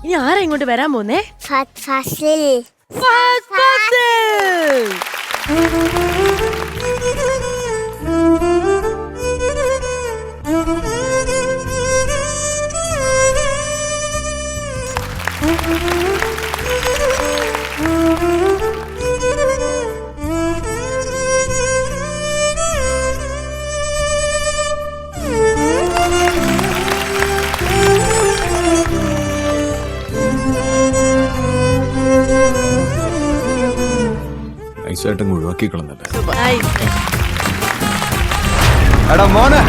ഇനി ആരാ ഇങ്ങോട്ട് വരാൻ പോന്നേ? ഫാസിൽ. ഐസായിട്ട് ഒഴിവാക്കി കളഞ്ഞല്ലേ. എടാ മോനെ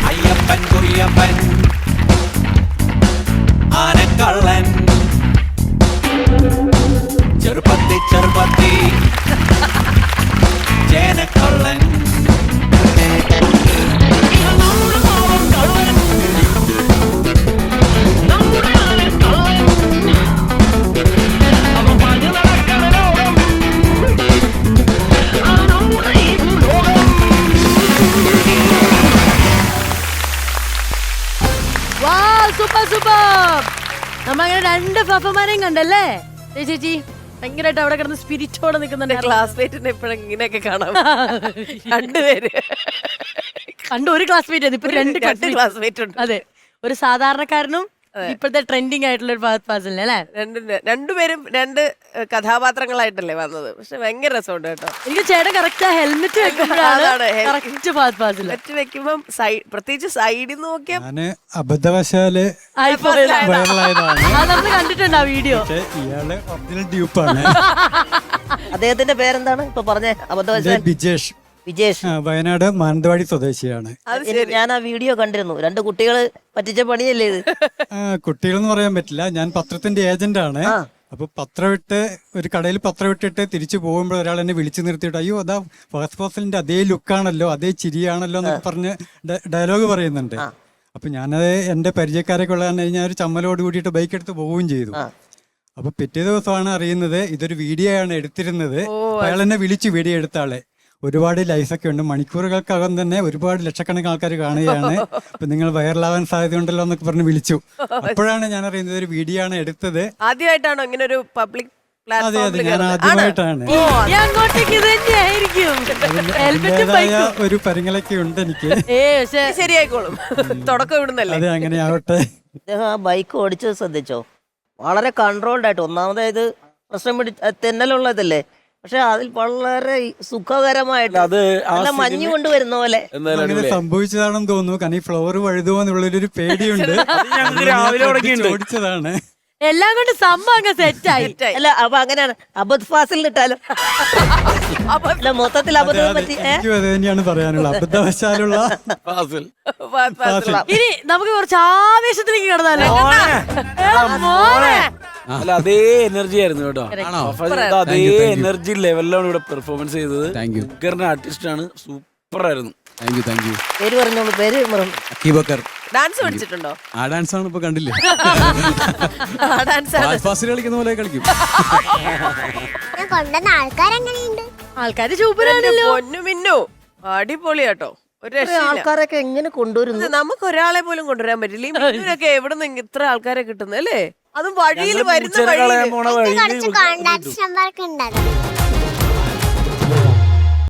അയ്യപ്പൻ കുയ്യപ്പൻ ആനക്കള്ളൻ ചെറുപ്പത്തി ചെറുപ്പത്തി ചേനക്കള്ളൻ നമ്മങ്ങനെ 2 ഫഫമാരെയും കണ്ടല്ലേ ചേച്ചി? ഭയങ്കരമായിട്ട് അവിടെ കിടന്ന് സ്പിരിറ്റോടെ നിൽക്കുന്നുണ്ട്. ക്ലാസ്മേറ്റിനെ എപ്പോഴും ഇങ്ങനെയൊക്കെ കാണാം. രണ്ടുപേര് കണ്ടു, ഒരു ക്ലാസ്മേറ്റ് ഇപ്പൊ 2 ക്ലാസ്മേറ്റ് ഉണ്ട്. അതെ, ഒരു സാധാരണക്കാരനും ഇപ്പോഴത്തെ ട്രെൻഡിങ് ആയിട്ടുള്ള ഒരു ഫഹദ് ഫാസിലിനെ അല്ലേ? രണ്ടുപേരും 2 കഥാപാത്രങ്ങളായിട്ടല്ലേ വന്നത്. പക്ഷെ ഭയങ്കര രസമുണ്ട് കേട്ടോ. എനിക്ക് ചേട്ടൻ കറക്റ്റ് ആ ഹെൽമെറ്റ് വെക്കുമ്പോഴാണ് കറക്റ്റ് ഫഹദ് ഫാസിൽ. ഹെൽമെറ്റ് വെക്കുമ്പം പ്രത്യേകിച്ച് സൈഡിൽ നോക്കിയാൽ ഞാന് അബദ്ധവശാല് വൈറലായതാണ്. അത് നമ്മൾ കണ്ടിട്ടുണ്ട് ആ വീഡിയോ. ഇയാള് ഒറിജിനൽ ഡ്യൂപ്പാണ്. അദ്ദേഹത്തിന്റെ പേരെന്താണ് ഇപ്പൊ പറഞ്ഞ അബദ്ധവശാൽ? ബിജേഷ്. വിജേഷ്. വയനാട് മാനന്തവാടി സ്വദേശിയാണ്. ഞാൻ ആ വീഡിയോ കണ്ടിരുന്നു. 2 കുട്ടികള് പറ്റിച്ച പണിയല്ലേ ഇത്? കുട്ടികളെന്ന് പറയാൻ പറ്റില്ല, ഞാൻ പത്രത്തിന്റെ ഏജന്റ് ആണ്. അപ്പൊ ഒരു കടയിൽ പത്രം ഇട്ടിട്ട് തിരിച്ചു പോകുമ്പോൾ ഒരാൾ എന്നെ വിളിച്ചു നിർത്തിയിട്ട്, അയ്യോ അതാ ഫഹദ് ഫാസിലിന്റെ അതേ ലുക്കാണല്ലോ, അതേ ചിരിയാണല്ലോ എന്നൊക്കെ പറഞ്ഞ് ഡയലോഗ് പറയുന്നുണ്ട്. അപ്പൊ ഞാനത് എന്റെ പരിചയക്കാരൊക്കെ ഉള്ള കാരണം ഞാൻ ഒരു ചമ്മലോട് കൂടിയിട്ട് ബൈക്ക് എടുത്ത് പോവുകയും ചെയ്തു. അപ്പൊ പിറ്റേ ദിവസമാണ് അറിയുന്നത് ഇതൊരു വീഡിയോ ആണ് എടുത്തിരുന്നത്. അയാൾ എന്നെ വിളിച്ചു, വീഡിയോ എടുത്ത ആളെ. ഒരുപാട് ലൈഫൊക്കെ ഉണ്ട്, മണിക്കൂറുകൾക്കകം തന്നെ ഒരുപാട് ലക്ഷക്കണക്കിന് ആൾക്കാർ കാണുകയാണ്. അപ്പൊ നിങ്ങൾ വൈറലാവാൻ സാധ്യതയുണ്ടല്ലോ എന്നൊക്കെ പറഞ്ഞ് വിളിച്ചു. അപ്പോഴാണ് ഞാൻ അറിയുന്നത് ഒരു വീഡിയോ ആണ് എടുത്തത്. ആദ്യമായിട്ടാണോ ഇങ്ങനെ ഒരു പബ്ലിക്? അതെ അതെ, ഞാൻ ആദ്യമായിട്ടാണ്. ഒരു പരിങ്ങലൊക്കെ ഉണ്ട് എനിക്ക്. ശരിയായിക്കോളും, തുടക്കം ഇവിടുന്നല്ലേ. അതെ, അങ്ങനെ ആവട്ടെ. അദ്ദേഹം ആ ബൈക്ക് ഓടിച്ചത് ശ്രദ്ധിച്ചോ? വളരെ കൺട്രോൾഡ് ആയിട്ട്. ഒന്നാമതായത് പ്രശ്നം തെന്നലുള്ളതല്ലേ, പക്ഷെ അതിൽ വളരെ സുഖകരമായിട്ട് നല്ല മഞ്ഞ് കൊണ്ടുവരുന്ന പോലെ അങ്ങനെ സംഭവിച്ചതാണെന്ന് തോന്നുന്നു. കാരണം ഈ ഫ്ലവർ വഴുതുപോന്നുള്ളൊരു പേടിയുണ്ട്. ഓടിച്ചതാണ്. എല്ലാം കൊണ്ട് സംഭവം അങ്ങ് സെറ്റായി. അല്ല, അപ്പൊ അങ്ങനെയാണ് അബദ് ഫാസിൽ ഇട്ടാലും അല്ല, മൊത്തത്തിൽ അബദ്ധം പറ്റി. അത് തന്നെയാണ് പറയാനുള്ളത്, അബദ്ധവശാലുള്ള ഫാസിൽ. ഇനി നമുക്ക് കുറച്ച് ആവേശത്തിലേക്ക് കിടന്നാലോ? അല്ല, അതേ എനർജി ആയിരുന്നു കേട്ടോ. അതേ എനർജി ലെവലിലാണ് ഇവിടെ പെർഫോമൻസ് ചെയ്തത്. ആർട്ടിസ്റ്റ് ആണ്, സൂപ്പർ ആയിരുന്നു. പേര് പറഞ്ഞോളൂ. പേര് ഡാൻസ് പഠിച്ചിട്ടുണ്ടോ? ആ ഡാൻസ് ആണ് ഇപ്പൊ കണ്ടില്ലേ, ഡാൻസ് കളിക്കുന്ന പോലെ കളിക്കും. ആൾക്കാര് സൂപ്പറാണല്ലോ. പൊന്നു മിന്നു അടിപൊളിയാട്ടോ. ഒരു ആൾക്കാരൊക്കെ എങ്ങനെ കൊണ്ടുവരുന്നു? നമുക്ക് ഒരാളെ പോലും കൊണ്ടുവരാൻ പറ്റില്ല. ഈ മിന്നുനൊക്കെ എവിടെ നിന്ന് ഇത്ര ആൾക്കാരെ കിട്ടുന്നത് അല്ലേ? അതും വഴിയിൽ വരുന്ന വഴി.